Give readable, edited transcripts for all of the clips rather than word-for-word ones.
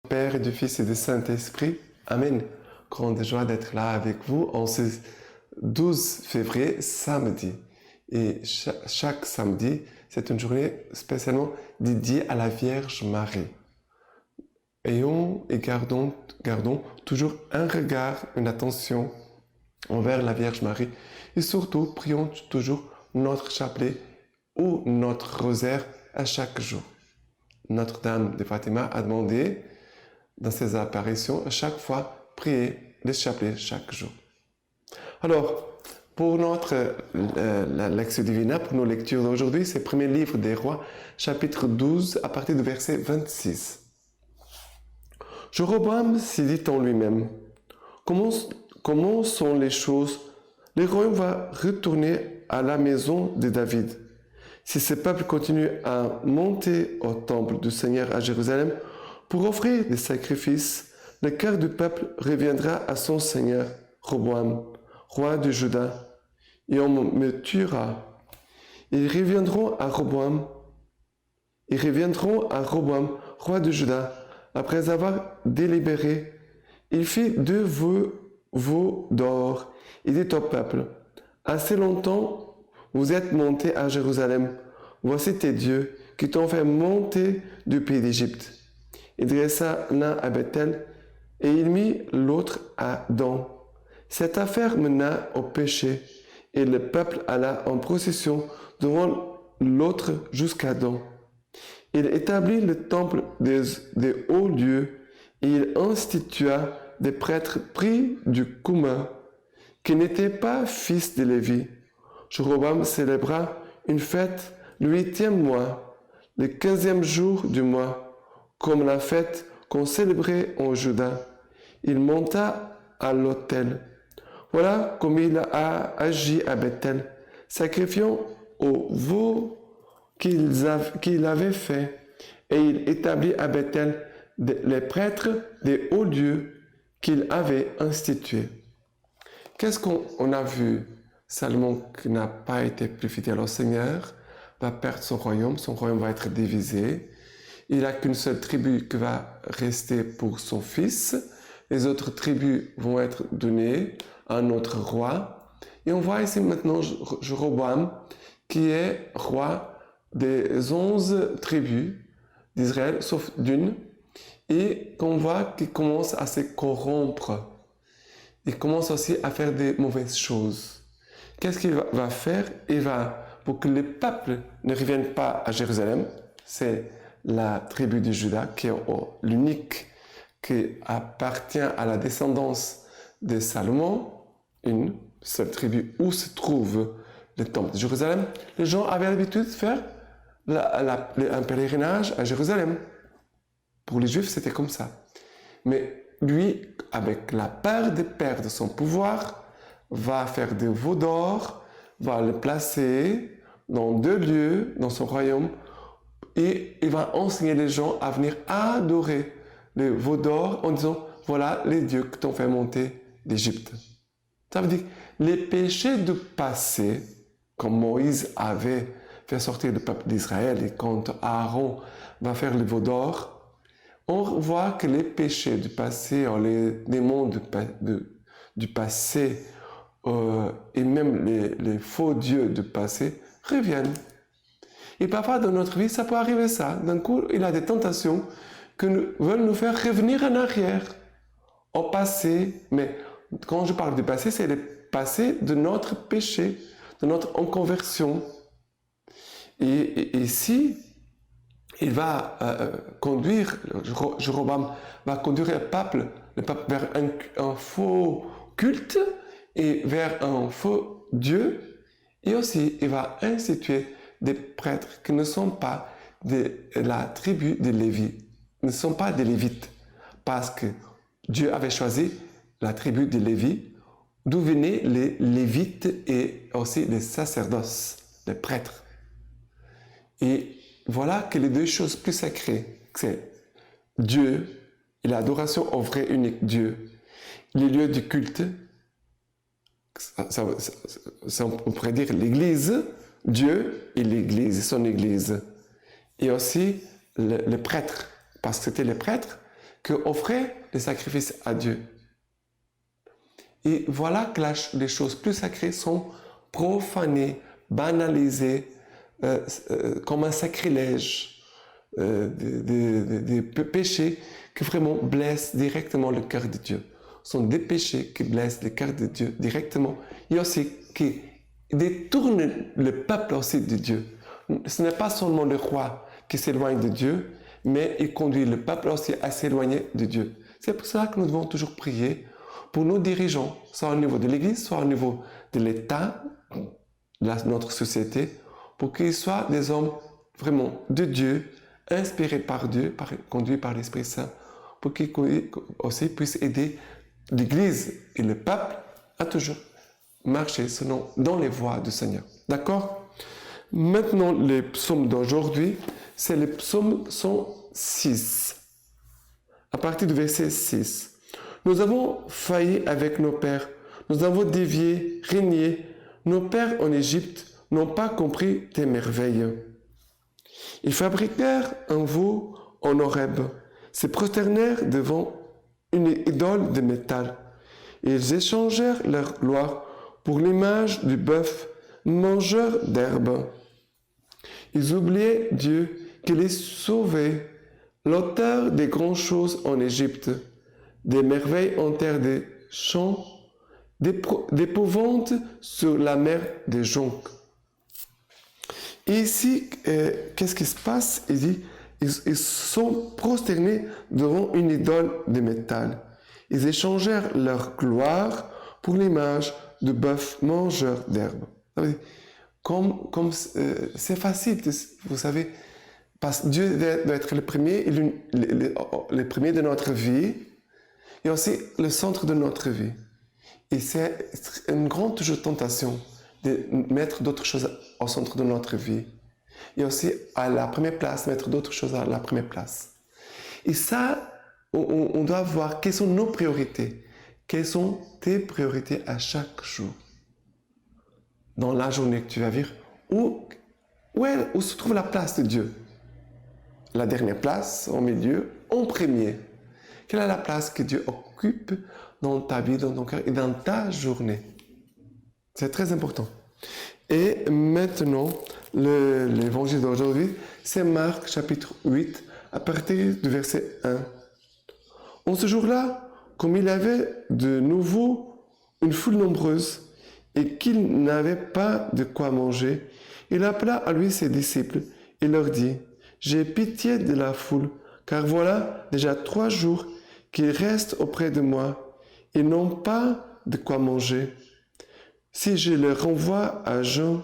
Père et du Fils et du Saint-Esprit. Amen. Grande joie d'être là avec vous en ce 12 février, samedi. Et chaque samedi, c'est une journée spécialement dédiée à la Vierge Marie. Ayons et gardons toujours un regard, une attention envers la Vierge Marie. Et surtout, prions toujours notre chapelet ou notre rosaire à chaque jour. Notre-Dame de Fatima a demandé dans ses apparitions à chaque fois prier le chapelet chaque jour. Alors, pour notre Lectio Divina, pour nos lectures d'aujourd'hui, c'est le premier livre des rois, chapitre 12, à partir du verset 26. Jéroboam s'est dit en lui-même, comment sont les choses? Le royaume va retourner à la maison de David. Si ce peuple continue à monter au temple du Seigneur à Jérusalem pour offrir des sacrifices, le cœur du peuple reviendra à son Seigneur, Roboam, roi de Juda, et on me tuera. Ils reviendront à Roboam, roi de Juda, après avoir délibéré. Il fit 2 veaux d'or. Il dit au peuple, assez longtemps vous êtes montés à Jérusalem. Voici tes dieux qui t'ont fait monter du pays d'Égypte. Il dressa l'un à Bethel et il mit l'autre à Dan. Cette affaire mena au péché et le peuple alla en procession devant l'autre jusqu'à Dan. Il établit le temple des hauts lieux et il institua des prêtres pris du commun qui n'étaient pas fils de Lévi. Jéroboam célébra une fête le 8e mois, le 15e jour du mois, comme la fête qu'on célébrait en Juda. Il monta à l'autel. Voilà comme il a agi à Bethel, sacrifiant au veau qu'il avait fait, et il établit à Bethel les prêtres des hauts lieux qu'il avait institués. Qu'est-ce qu'on a vu? Salomon, qui n'a pas été plus fidèle au Seigneur, va perdre son royaume va être divisé. Il n'a qu'une seule tribu qui va rester pour son fils. Les autres tribus vont être données à un autre roi. Et on voit ici maintenant Jéroboam, qui est roi des 11 tribus d'Israël, sauf d'une, et qu'on voit qu'il commence à se corrompre. Il commence aussi à faire des mauvaises choses. Qu'est-ce qu'il va faire? Il va, pour que le peuple ne revienne pas à Jérusalem, c'est la tribu de Juda qui est l'unique qui appartient à la descendance de Salomon, une seule tribu où se trouve le temple de Jérusalem. Les gens avaient l'habitude de faire un pèlerinage à Jérusalem. Pour les Juifs, c'était comme ça. Mais lui, avec la peur de perdre son pouvoir, va faire des veaux d'or, va le placer dans 2 lieux dans son royaume et il va enseigner les gens à venir adorer les veaux d'or en disant voilà les dieux qui t'ont fait monter d'Égypte. Ça veut dire les péchés du passé, comme Moïse avait fait sortir le peuple d'Israël et quand Aaron va faire les veaux d'or, on voit que les péchés du passé, les démons du passé, et même les faux dieux du passé reviennent. Et parfois dans notre vie, ça peut arriver ça. D'un coup, il y a des tentations qui veulent nous faire revenir en arrière, au passé. Mais quand je parle du passé, c'est le passé de notre péché, de notre inconversion. Et ici, il va Jéroboam va conduire le peuple vers un faux culte et vers un faux Dieu, et aussi il va instituer des prêtres qui ne sont pas de la tribu de Lévi, ne sont pas des Lévites, parce que Dieu avait choisi la tribu de Lévi, d'où venaient les Lévites et aussi les sacerdoces, les prêtres. Et voilà que les 2 choses plus sacrées, c'est Dieu et l'adoration au vrai unique Dieu, les lieux du culte, on pourrait dire l'Église, Dieu et l'Église, son Église. Et aussi les prêtres, parce que c'était les prêtres qui offraient des sacrifices à Dieu. Et voilà que les choses plus sacrées sont profanées, banalisées, comme un sacrilège, des péchés qui vraiment blessent directement le cœur de Dieu. Ce sont des péchés qui blessent le cœur de Dieu directement et aussi qui détournent le peuple aussi de Dieu. Ce n'est pas seulement le roi qui s'éloigne de Dieu, mais il conduit le peuple aussi à s'éloigner de Dieu. C'est pour cela que nous devons toujours prier pour nos dirigeants, soit au niveau de l'Église, soit au niveau de l'État, de notre société, pour qu'ils soient des hommes vraiment de Dieu, inspirés par Dieu, conduits par l'Esprit Saint, pour qu'ils aussi puissent aider l'Église et le peuple à toujours marcher dans les voies du Seigneur. D'accord? Maintenant, les psaumes d'aujourd'hui, c'est le psaume 106. À partir du verset 6. Nous avons failli avec nos pères, nous avons dévié, régné. Nos pères en Égypte n'ont pas compris tes merveilles. Ils fabriquèrent un veau en Horeb, se prosternèrent devant une idole de métal. Ils échangèrent leur gloire pour l'image du bœuf, mangeur d'herbe. Ils oubliaient Dieu qui les sauvait, l'auteur des grandes choses en Égypte, des merveilles en terre des champs, d'épouvante sur la mer des joncs. Et ici, qu'est-ce qui se passe? Il dit, ils sont prosternés devant une idole de métal. Ils échangèrent leur gloire pour l'image de bœuf mangeur d'herbe. C'est facile, vous savez, parce que Dieu doit être le premier, le premier de notre vie, et aussi le centre de notre vie. Et c'est une grande toujours tentation de mettre d'autres choses au centre de notre vie. Et aussi à la première place, mettre d'autres choses à la première place. Et ça, on doit voir quelles sont nos priorités. Quelles sont tes priorités à chaque jour. Dans la journée que tu vas vivre, où se trouve la place de Dieu? La dernière place, au milieu, en premier. Quelle est la place que Dieu occupe dans ta vie, dans ton cœur et dans ta journée? C'est très important. Et maintenant, l'évangile d'aujourd'hui, c'est Marc chapitre 8, à partir du verset 1. En ce jour-là, comme il avait de nouveau une foule nombreuse et qu'il n'avait pas de quoi manger, il appela à lui ses disciples et leur dit, « J'ai pitié de la foule, car voilà déjà 3 jours qu'ils restent auprès de moi. Ils n'ont pas de quoi manger. Si je les renvoie à Jean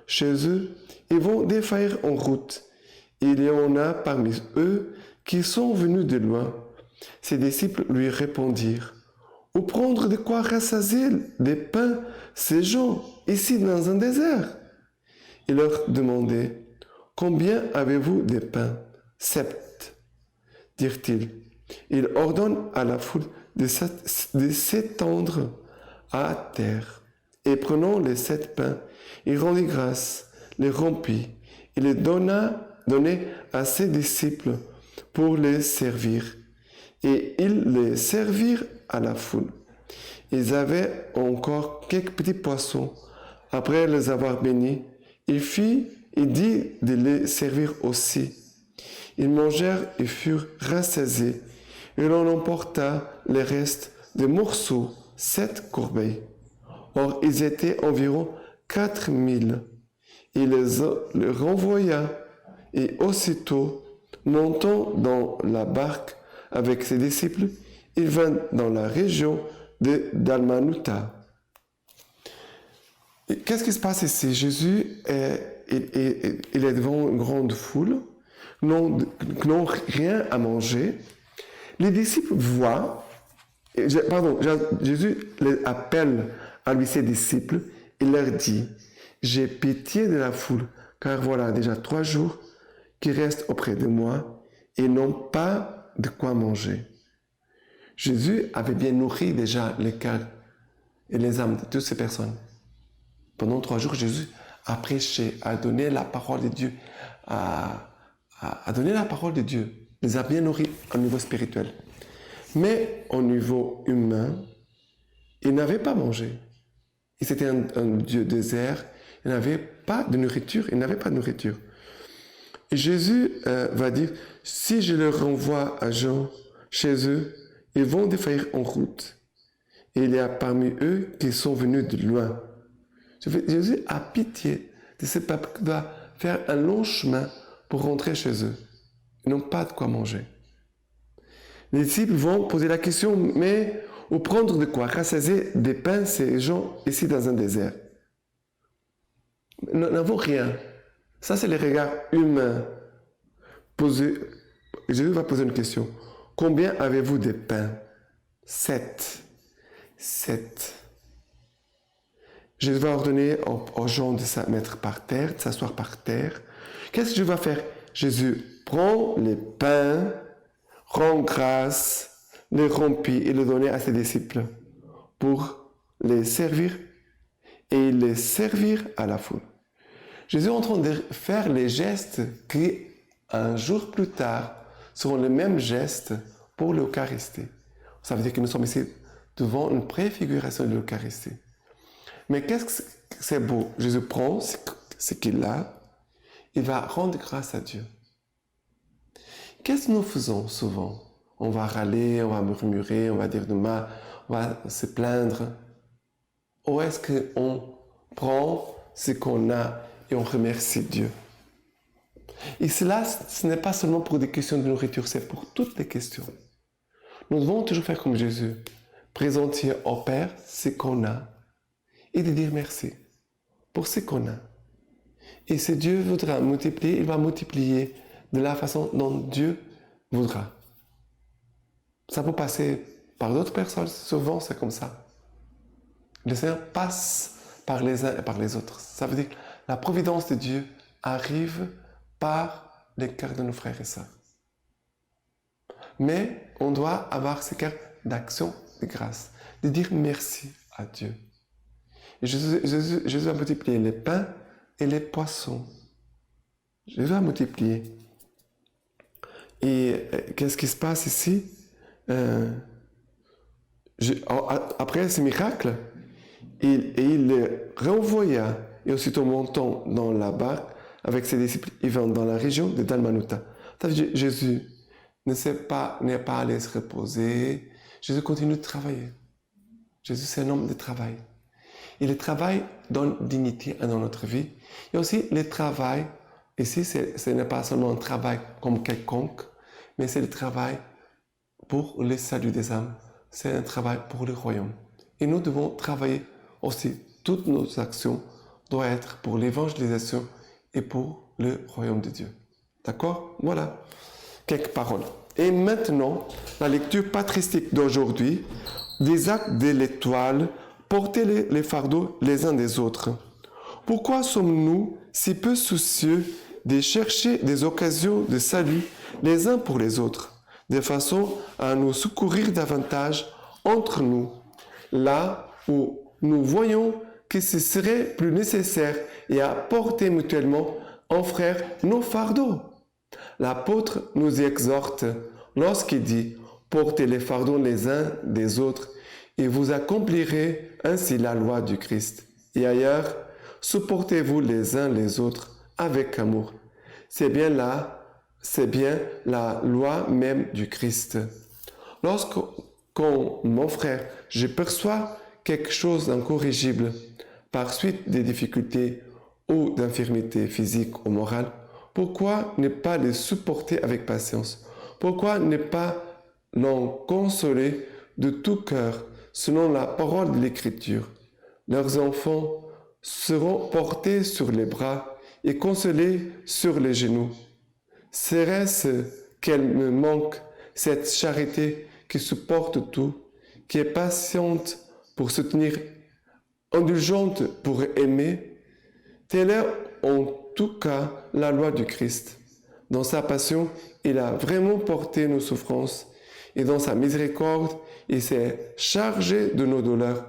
chez eux, ils vont défaillir en route. Il y en a parmi eux qui sont venus de loin. » Ses disciples lui répondirent, « Où prendre de quoi rassasier des pains ces gens ici dans un désert ?» Il leur demandait, « Combien avez-vous de pains ?»« 7, dirent-ils. Il ordonne à la foule de s'étendre à terre. Et prenant les 7 pains, il rendit grâce, les rompit, et les donnait à ses disciples pour les servir. Et ils les servirent à la foule. Ils avaient encore quelques petits poissons. Après les avoir bénis, il dit de les servir aussi. Ils mangèrent et furent rassasiés. Et l'on emporta les restes des morceaux, 7 corbeilles. Or, ils étaient environ 4000. Il les renvoya, et aussitôt, montant dans la barque avec ses disciples, il vint dans la région de Dalmanuta. Qu'est-ce qui se passe ici? Jésus il est devant une grande foule, n'ont rien à manger. Les disciples voient, Jésus les appelle à lui ses disciples et leur dit, « J'ai pitié de la foule, car voilà déjà 3 jours qu'ils restent auprès de moi et n'ont pas de quoi manger. » Jésus avait bien nourri déjà les cœurs et les âmes de toutes ces personnes. Pendant 3 jours, Jésus a prêché, a donné la parole de Dieu, a donné la parole de Dieu, les a bien nourris au niveau spirituel. Mais au niveau humain, il n'avait pas mangé. Et c'était un Dieu désert. Il n'avait pas de nourriture. Il n'avait pas de nourriture. Et Jésus va dire, si je les renvoie à Jean chez eux, ils vont défaillir en route. Et il y a parmi eux qui sont venus de loin. Jésus a pitié de ce peuple qui doit faire un long chemin pour rentrer chez eux. Ils n'ont pas de quoi manger. Les disciples vont poser la question, mais ou prendre de quoi rassasier des pains ces gens ici dans un désert. Nous n'avons rien. Ça, c'est le regard humain. Jésus va poser une question. Combien avez-vous de pains? 7. 7. Jésus va ordonner aux gens de se mettre par terre, de s'asseoir par terre. Qu'est-ce que Jésus va faire? Jésus prend les pains, rend grâce, les rompit et les donnait à ses disciples pour les servir et les servir à la foule. Jésus est en train de faire les gestes qui, un jour plus tard, seront les mêmes gestes pour l'Eucharistie. Ça veut dire que nous sommes ici devant une préfiguration de l'Eucharistie. Mais qu'est-ce que c'est beau? Jésus prend ce qu'il a, il va rendre grâce à Dieu. Qu'est-ce que nous faisons souvent? On va râler, on va murmurer, on va dire du mal, on va se plaindre. Ou est-ce qu'on prend ce qu'on a et on remercie Dieu? Et cela, ce n'est pas seulement pour des questions de nourriture, c'est pour toutes les questions. Nous devons toujours faire comme Jésus, présenter au Père ce qu'on a et de dire merci pour ce qu'on a. Et si Dieu voudra multiplier, il va multiplier de la façon dont Dieu voudra. Ça peut passer par d'autres personnes, souvent c'est comme ça. Le Seigneur passe par les uns et par les autres. Ça veut dire que la providence de Dieu arrive par les cœurs de nos frères et sœurs. Mais on doit avoir ce cœur d'action, de grâce, de dire merci à Dieu. Et Jésus a multiplié les pains et les poissons. Jésus a multiplié. Et qu'est-ce qui se passe ici? Après ce miracle, il les renvoya, et aussitôt montant dans la barque avec ses disciples, il vint dans la région de Dalmanuta. Jésus n'est pas allé se reposer. Jésus continue de travailler. Jésus, c'est un homme de travail. Et le travail donne dignité dans notre vie. Il y a aussi le travail, ici, ce n'est pas seulement un travail comme quelconque, mais c'est le travail pour le salut des âmes. C'est un travail pour le royaume. Et nous devons travailler aussi. Toutes nos actions doivent être pour l'évangélisation et pour le royaume de Dieu. D'accord? Voilà quelques paroles. Et maintenant, la lecture patristique d'aujourd'hui, des actes de l'étoile, porter les fardeaux les uns des autres. Pourquoi sommes-nous si peu soucieux de chercher des occasions de salut les uns pour les autres, de façon à nous secourir davantage entre nous, là où nous voyons que ce serait plus nécessaire et à porter mutuellement en frères nos fardeaux? L'apôtre nous y exhorte lorsqu'il dit « Portez les fardeaux les uns des autres et vous accomplirez ainsi la loi du Christ. Et ailleurs, supportez-vous les uns les autres avec amour. » C'est bien la loi même du Christ. Mon frère, je perçois quelque chose d'incorrigible par suite des difficultés ou d'infirmités physiques ou morales, pourquoi ne pas les supporter avec patience? Pourquoi ne pas l'en consoler de tout cœur, selon la parole de l'Écriture? Leurs enfants seront portés sur les bras et consolés sur les genoux. Serait-ce qu'elle me manque, cette charité qui supporte tout, qui est patiente pour soutenir, indulgente pour aimer? Telle est en tout cas la loi du Christ. Dans sa passion, il a vraiment porté nos souffrances et dans sa miséricorde, il s'est chargé de nos douleurs,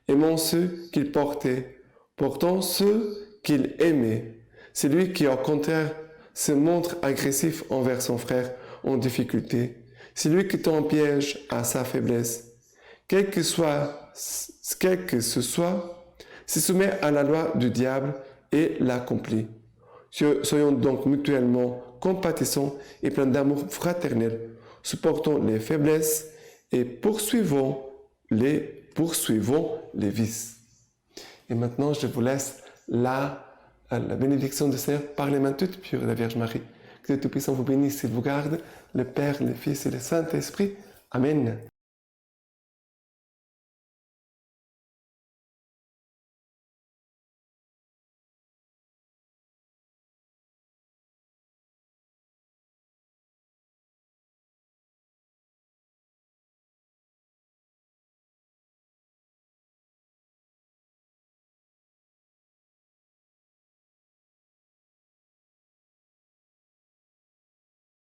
aimant ceux qu'il portait, portant ceux qu'il aimait. C'est lui qui, au contraire, se montre agressif envers son frère en difficulté. Celui qui tombe en piège à sa faiblesse, quel que ce soit, se soumet à la loi du diable et l'accomplit. Soyons donc mutuellement compatissants et pleins d'amour fraternel, supportons les faiblesses et poursuivons les vices. Et maintenant, je vous laisse la bénédiction du Seigneur par les mains toutes pures de la Vierge Marie. Que Dieu Tout-Puissant vous bénisse et vous garde, le Père, le Fils et le Saint-Esprit. Amen.